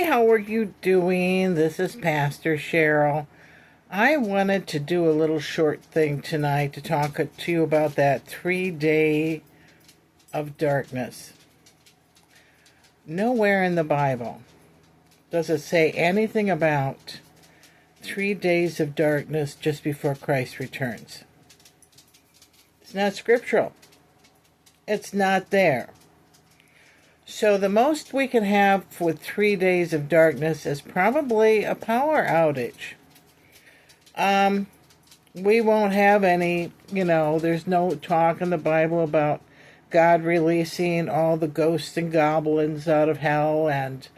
how are you doing? This is Pastor Cheryl. I wanted to do a little short thing tonight to talk to you about that 3 day of darkness. Nowhere in the Bible does it say anything about 3 days of darkness just before Christ returns. It's not scriptural. It's not there. So the most we can have with 3 days of darkness is probably a power outage. We won't have any, there's no talk in the Bible about God releasing all the ghosts and goblins out of hell and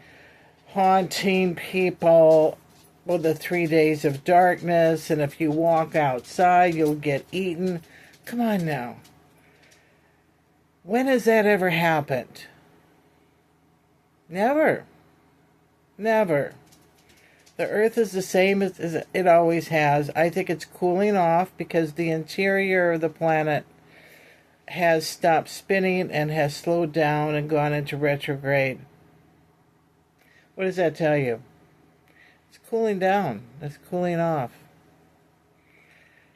haunting people with the 3 days of darkness, and if you walk outside, you'll get eaten. Come on now. When has that ever happened? Never. Never. The earth is the same as it always has. I think it's cooling off because the interior of the planet has stopped spinning and has slowed down and gone into retrograde. What does that tell you? It's cooling down. It's cooling off.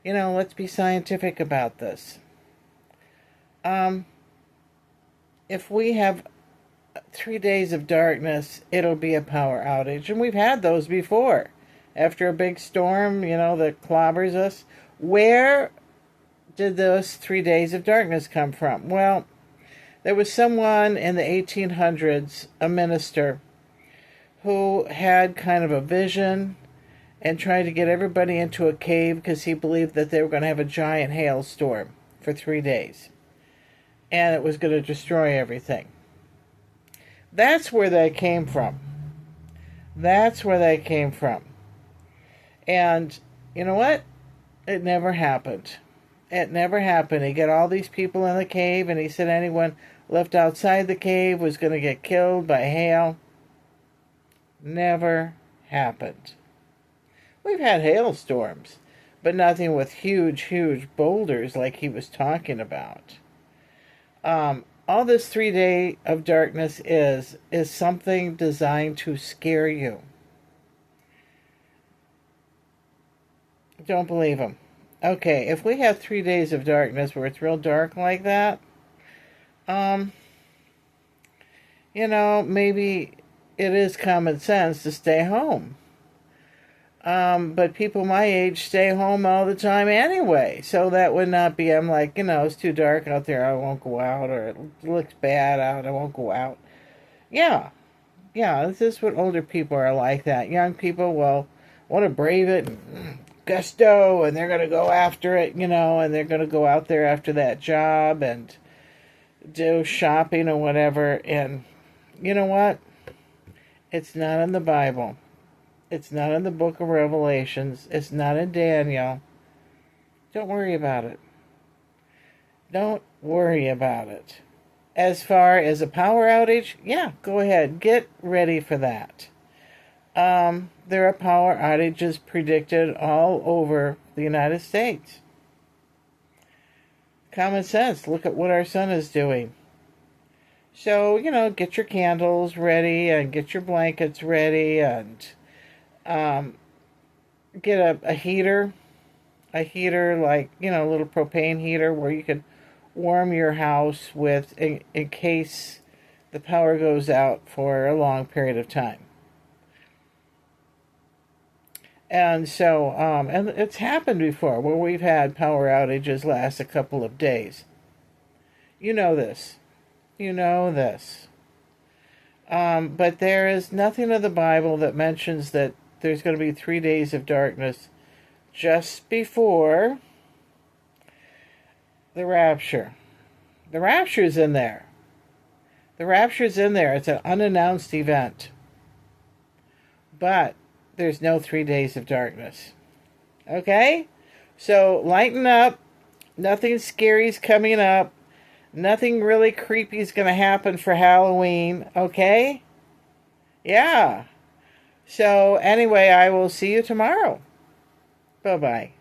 Let's be scientific about this. If we have 3 days of darkness, it'll be a power outage. And we've had those before. After a big storm, that clobbers us. Where did those 3 days of darkness come from? Well, there was someone in the 1800s, a minister, who had kind of a vision and tried to get everybody into a cave because he believed that they were going to have a giant hailstorm for 3 days. And it was going to destroy everything. That's where they came from. That's where they came from. And you know what? It never happened. It never happened. He got all these people in the cave, and he said anyone left outside the cave was going to get killed by hail. Never happened. We've had hailstorms, but nothing with huge, huge boulders like he was talking about. All this 3 day of darkness is something designed to scare you. Don't believe him. Okay, if we have 3 days of darkness where it's real dark like that, maybe it is common sense to stay home. But people my age stay home all the time anyway. So that would not be, I'm like, it's too dark out there, I won't go out, or it looks bad out, I won't go out. Yeah, this is what older people are like that. Young people will want to brave it and gusto, and they're going to go after it, and they're going to go out there after that job and do shopping or whatever. And you know what? It's not in the Bible. It's not in the book of Revelations. It's not in Daniel. Don't worry about it. Don't worry about it. As far as a power outage, yeah, go ahead. Get ready for that. There are power outages predicted all over the United States. Common sense. Look at what our sun is doing. So, get your candles ready and get your blankets ready and get a heater like, a little propane heater where you can warm your house with in case the power goes out for a long period of time. And so, and it's happened before where we've had power outages last a couple of days. You know this. But there is nothing in the Bible that mentions that there's going to be 3 days of darkness just before the rapture. The rapture's in there. It's an unannounced event. But there's no 3 days of darkness. Okay? So lighten up. Nothing scary's coming up. Nothing really creepy is going to happen for Halloween. Okay? Yeah. So anyway, I will see you tomorrow. Bye-bye.